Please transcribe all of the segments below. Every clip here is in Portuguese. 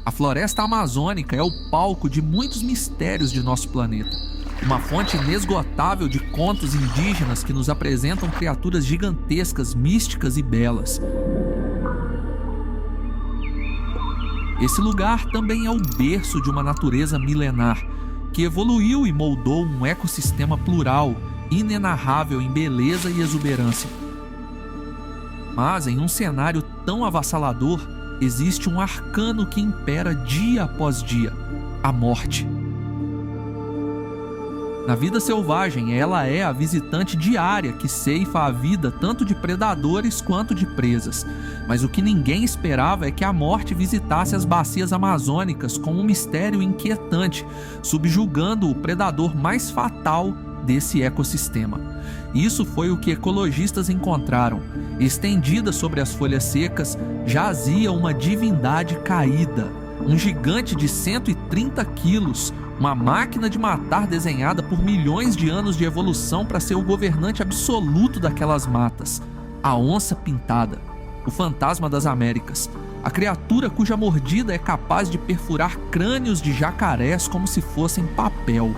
A floresta amazônica é o palco de muitos mistérios de nosso planeta. Uma fonte inesgotável de contos indígenas que nos apresentam criaturas gigantescas, místicas e belas. Esse lugar também é o berço de uma natureza milenar, que evoluiu e moldou um ecossistema plural, inenarrável em beleza e exuberância. Mas em um cenário tão avassalador, existe um arcano que impera dia após dia: a morte. Na vida selvagem, ela é a visitante diária que ceifa a vida tanto de predadores quanto de presas. Mas o que ninguém esperava é que a morte visitasse as bacias amazônicas com um mistério inquietante, subjugando o predador mais fatal desse ecossistema. Isso foi o que ecologistas encontraram. Estendida sobre as folhas secas, jazia uma divindade caída, um gigante de 130 quilos, uma máquina de matar desenhada por milhões de anos de evolução para ser o governante absoluto daquelas matas. A onça pintada, o fantasma das Américas, a criatura cuja mordida é capaz de perfurar crânios de jacarés como se fossem papel.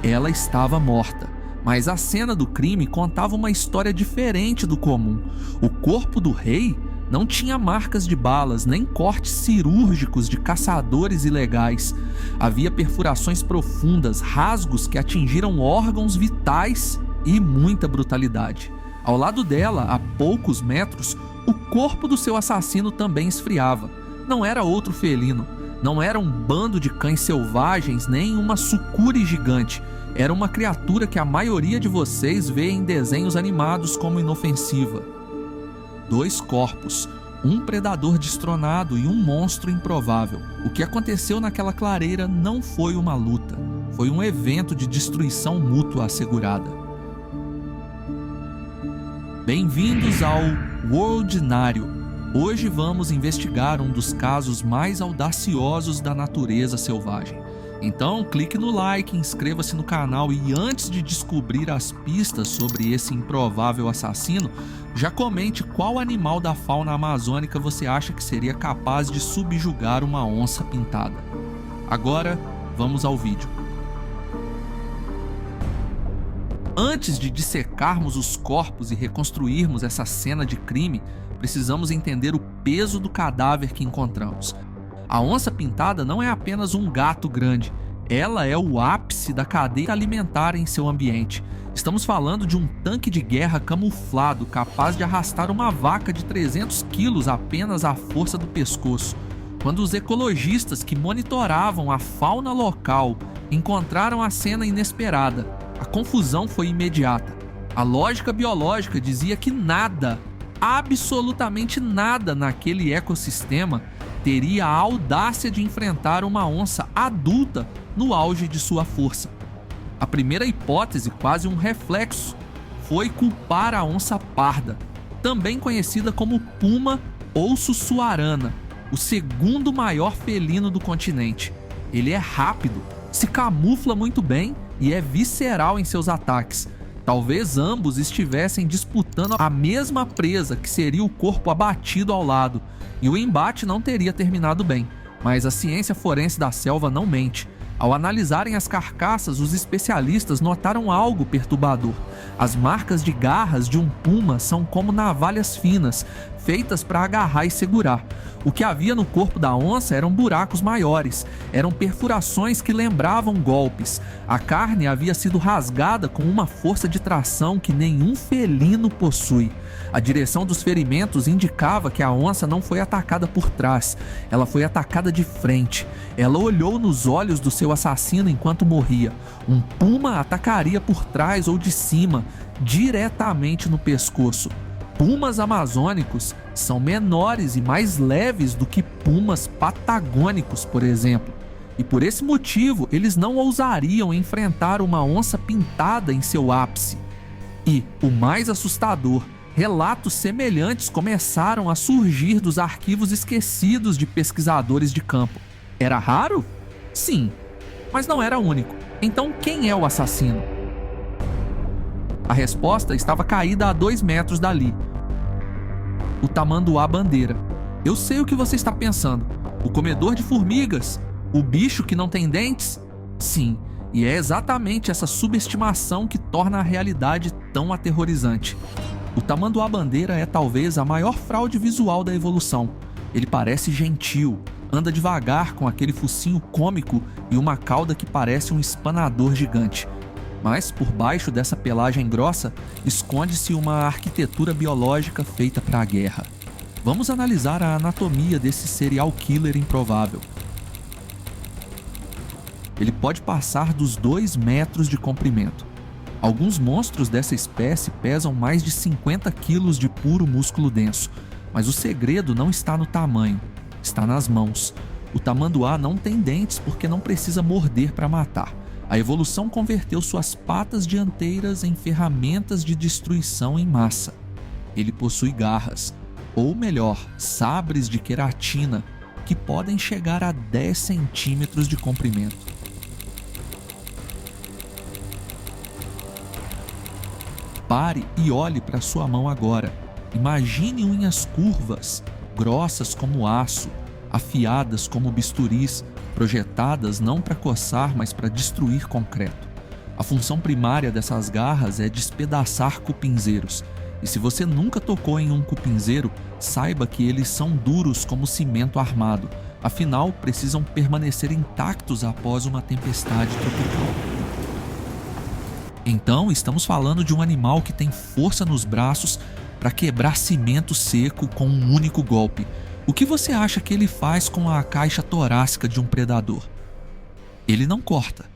Ela estava morta, mas a cena do crime contava uma história diferente do comum. O corpo do rei não tinha marcas de balas, nem cortes cirúrgicos de caçadores ilegais. Havia perfurações profundas, rasgos que atingiram órgãos vitais e muita brutalidade. Ao lado dela, a poucos metros, o corpo do seu assassino também esfriava. Não era outro felino, não era um bando de cães selvagens, nem uma sucuri gigante. Era uma criatura que a maioria de vocês vê em desenhos animados como inofensiva. 2 corpos, um predador destronado e um monstro improvável. O que aconteceu naquela clareira não foi uma luta, foi um evento de destruição mútua assegurada. Bem-vindos ao Worldinário. Hoje vamos investigar um dos casos mais audaciosos da natureza selvagem. Então clique no like, inscreva-se no canal e antes de descobrir as pistas sobre esse improvável assassino, já comente qual animal da fauna amazônica você acha que seria capaz de subjugar uma onça pintada. Agora, vamos ao vídeo. Antes de dissecarmos os corpos e reconstruirmos essa cena de crime, precisamos entender o peso do cadáver que encontramos. A onça pintada não é apenas um gato grande, ela é o ápice da cadeia alimentar em seu ambiente. Estamos falando de um tanque de guerra camuflado, capaz de arrastar uma vaca de 300 quilos apenas à força do pescoço. Quando os ecologistas que monitoravam a fauna local encontraram a cena inesperada, a confusão foi imediata. A lógica biológica dizia que nada, absolutamente nada naquele ecossistema teria a audácia de enfrentar uma onça adulta no auge de sua força. A primeira hipótese, quase um reflexo, foi culpar a onça parda, também conhecida como puma ou sussuarana, o segundo maior felino do continente. Ele é rápido, se camufla muito bem e é visceral em seus ataques. Talvez ambos estivessem disputando a mesma presa, que seria o corpo abatido ao lado, e o embate não teria terminado bem. Mas a ciência forense da selva não mente. Ao analisarem as carcaças, os especialistas notaram algo perturbador. As marcas de garras de um puma são como navalhas finas, feitas para agarrar e segurar. O que havia no corpo da onça eram buracos maiores, eram perfurações que lembravam golpes. A carne havia sido rasgada com uma força de tração que nenhum felino possui. A direção dos ferimentos indicava que a onça não foi atacada por trás, ela foi atacada de frente. Ela olhou nos olhos do seu assassino enquanto morria. Um puma atacaria por trás ou de cima, diretamente no pescoço. Pumas amazônicos são menores e mais leves do que pumas patagônicos, por exemplo. E por esse motivo, eles não ousariam enfrentar uma onça pintada em seu ápice. E, o mais assustador, relatos semelhantes começaram a surgir dos arquivos esquecidos de pesquisadores de campo. Era raro? Sim, mas não era único. Então quem é o assassino? A resposta estava caída a 2 metros dali. O tamanduá bandeira. Eu sei o que você está pensando. O comedor de formigas? O bicho que não tem dentes? Sim, e é exatamente essa subestimação que torna a realidade tão aterrorizante. O tamanduá-bandeira é talvez a maior fraude visual da evolução. Ele parece gentil, anda devagar com aquele focinho cômico e uma cauda que parece um espanador gigante. Mas por baixo dessa pelagem grossa esconde-se uma arquitetura biológica feita para a guerra. Vamos analisar a anatomia desse serial killer improvável. Ele pode passar dos 2 metros de comprimento. Alguns monstros dessa espécie pesam mais de 50 quilos de puro músculo denso, mas o segredo não está no tamanho, está nas mãos. O tamanduá não tem dentes porque não precisa morder para matar. A evolução converteu suas patas dianteiras em ferramentas de destruição em massa. Ele possui garras, ou melhor, sabres de queratina, que podem chegar a 10 centímetros de comprimento. Pare e olhe para sua mão agora. Imagine unhas curvas, grossas como aço, afiadas como bisturis, projetadas não para coçar, mas para destruir concreto. A função primária dessas garras é despedaçar cupinzeiros. E se você nunca tocou em um cupinzeiro, saiba que eles são duros como cimento armado. Afinal, precisam permanecer intactos após uma tempestade tropical. Então, estamos falando de um animal que tem força nos braços para quebrar cimento seco com um único golpe. O que você acha que ele faz com a caixa torácica de um predador? Ele não corta,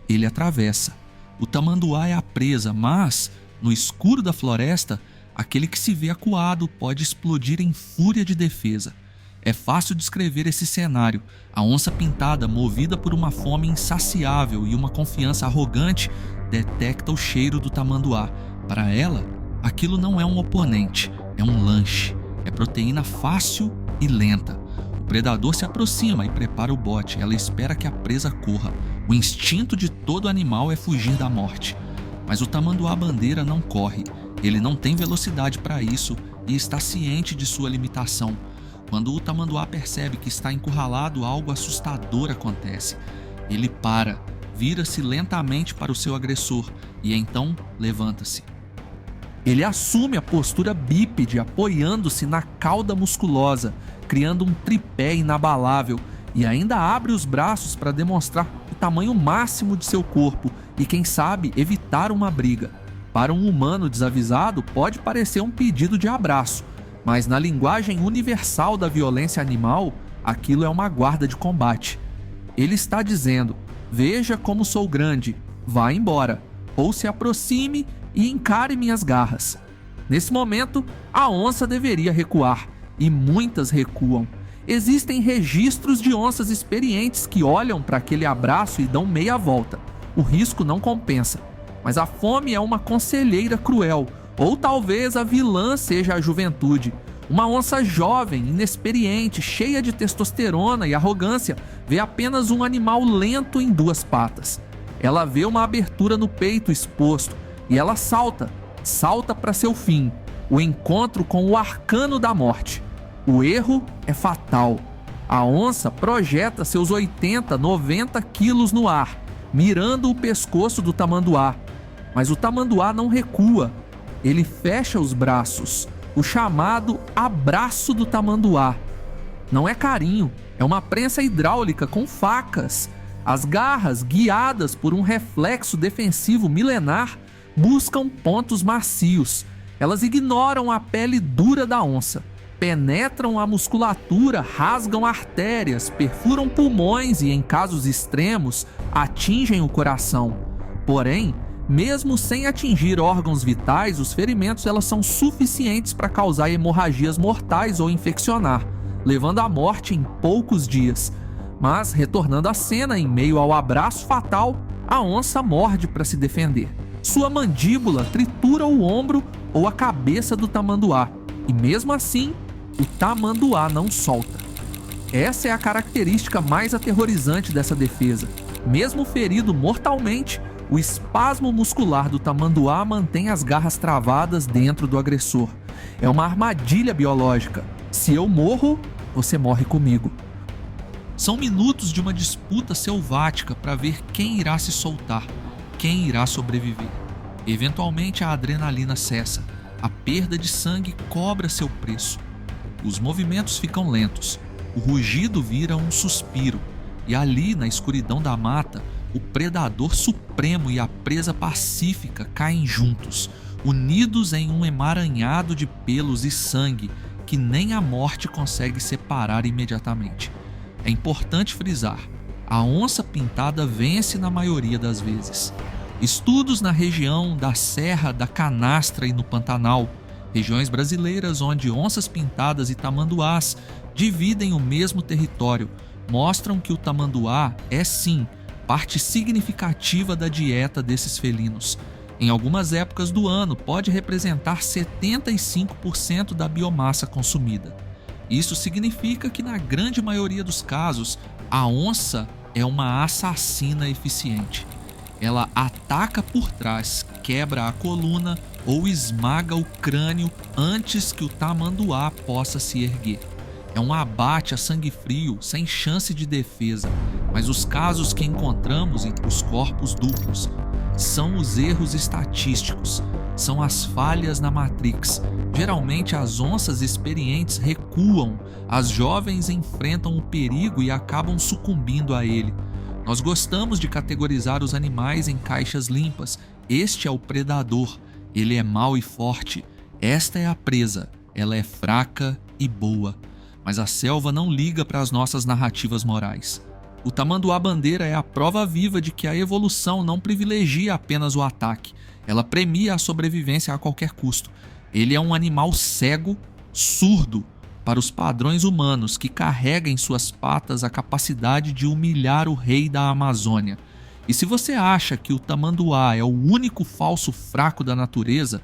ele atravessa. O tamanduá é a presa, mas, no escuro da floresta, aquele que se vê acuado pode explodir em fúria de defesa. É fácil descrever esse cenário. A onça-pintada, movida por uma fome insaciável e uma confiança arrogante, detecta o cheiro do tamanduá. Para ela, aquilo não é um oponente, é um lanche. É proteína fácil e lenta. O predador se aproxima e prepara o bote. Ela espera que a presa corra. O instinto de todo animal é fugir da morte. Mas o tamanduá-bandeira não corre. Ele não tem velocidade para isso e está ciente de sua limitação. Quando o tamanduá percebe que está encurralado, algo assustador acontece. Ele para, vira-se lentamente para o seu agressor e então levanta-se. Ele assume a postura bípede, apoiando-se na cauda musculosa, criando um tripé inabalável, e ainda abre os braços para demonstrar o tamanho máximo de seu corpo e, quem sabe, evitar uma briga. Para um humano desavisado, pode parecer um pedido de abraço, mas na linguagem universal da violência animal, aquilo é uma guarda de combate. Ele está dizendo: veja como sou grande, vá embora, ou se aproxime e encare minhas garras. Nesse momento, a onça deveria recuar, e muitas recuam. Existem registros de onças experientes que olham para aquele abraço e dão meia volta. O risco não compensa, mas a fome é uma conselheira cruel, ou talvez a vilã seja a juventude. Uma onça jovem, inexperiente, cheia de testosterona e arrogância, vê apenas um animal lento em 2 patas. Ela vê uma abertura no peito exposto e ela salta para seu fim, o encontro com o arcano da morte. O erro é fatal. A onça projeta seus 80, 90 quilos no ar, mirando o pescoço do tamanduá. Mas o tamanduá não recua. Ele fecha os braços, o chamado abraço do tamanduá. Não é carinho, é uma prensa hidráulica com facas. As garras, guiadas por um reflexo defensivo milenar, buscam pontos macios. Elas ignoram a pele dura da onça, penetram a musculatura, rasgam artérias, perfuram pulmões e, em casos extremos, atingem o coração. Porém, mesmo sem atingir órgãos vitais, os ferimentos elas são suficientes para causar hemorragias mortais ou infeccionar, levando à morte em poucos dias. Mas, retornando à cena, em meio ao abraço fatal, a onça morde para se defender. Sua mandíbula tritura o ombro ou a cabeça do tamanduá, e mesmo assim, o tamanduá não solta. Essa é a característica mais aterrorizante dessa defesa. Mesmo ferido mortalmente, o espasmo muscular do tamanduá mantém as garras travadas dentro do agressor. É uma armadilha biológica. Se eu morro, você morre comigo. São minutos de uma disputa selvática para ver quem irá se soltar, quem irá sobreviver. Eventualmente a adrenalina cessa, a perda de sangue cobra seu preço. Os movimentos ficam lentos, o rugido vira um suspiro, e ali na escuridão da mata, o predador supremo e a presa pacífica caem juntos, unidos em um emaranhado de pelos e sangue que nem a morte consegue separar imediatamente. É importante frisar, a onça-pintada vence na maioria das vezes. Estudos na região da Serra da Canastra e no Pantanal, regiões brasileiras onde onças-pintadas e tamanduás dividem o mesmo território, mostram que o tamanduá é sim parte significativa da dieta desses felinos. Em algumas épocas do ano pode representar 75% da biomassa consumida. Isso significa que na grande maioria dos casos, a onça é uma assassina eficiente. Ela ataca por trás, quebra a coluna ou esmaga o crânio antes que o tamanduá possa se erguer. É um abate a sangue frio, sem chance de defesa, mas os casos que encontramos entre os corpos duplos são os erros estatísticos, são as falhas na Matrix. Geralmente as onças experientes recuam, as jovens enfrentam o perigo e acabam sucumbindo a ele. Nós gostamos de categorizar os animais em caixas limpas. Este é o predador, ele é mau e forte. Esta é a presa, ela é fraca e boa. Mas a selva não liga para as nossas narrativas morais. O tamanduá-bandeira é a prova viva de que a evolução não privilegia apenas o ataque, ela premia a sobrevivência a qualquer custo. Ele é um animal cego, surdo, para os padrões humanos, que carrega em suas patas a capacidade de humilhar o rei da Amazônia. E se você acha que o tamanduá é o único falso fraco da natureza,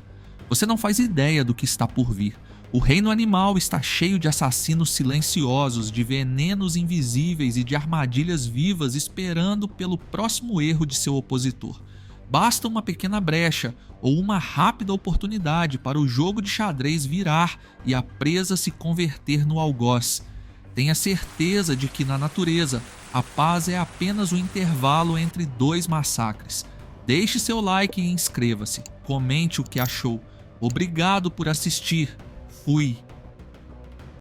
você não faz ideia do que está por vir. O reino animal está cheio de assassinos silenciosos, de venenos invisíveis e de armadilhas vivas esperando pelo próximo erro de seu opositor. Basta uma pequena brecha ou uma rápida oportunidade para o jogo de xadrez virar e a presa se converter no algoz. Tenha certeza de que na natureza a paz é apenas o intervalo entre dois massacres. Deixe seu like e inscreva-se. Comente o que achou. Obrigado por assistir. Fui.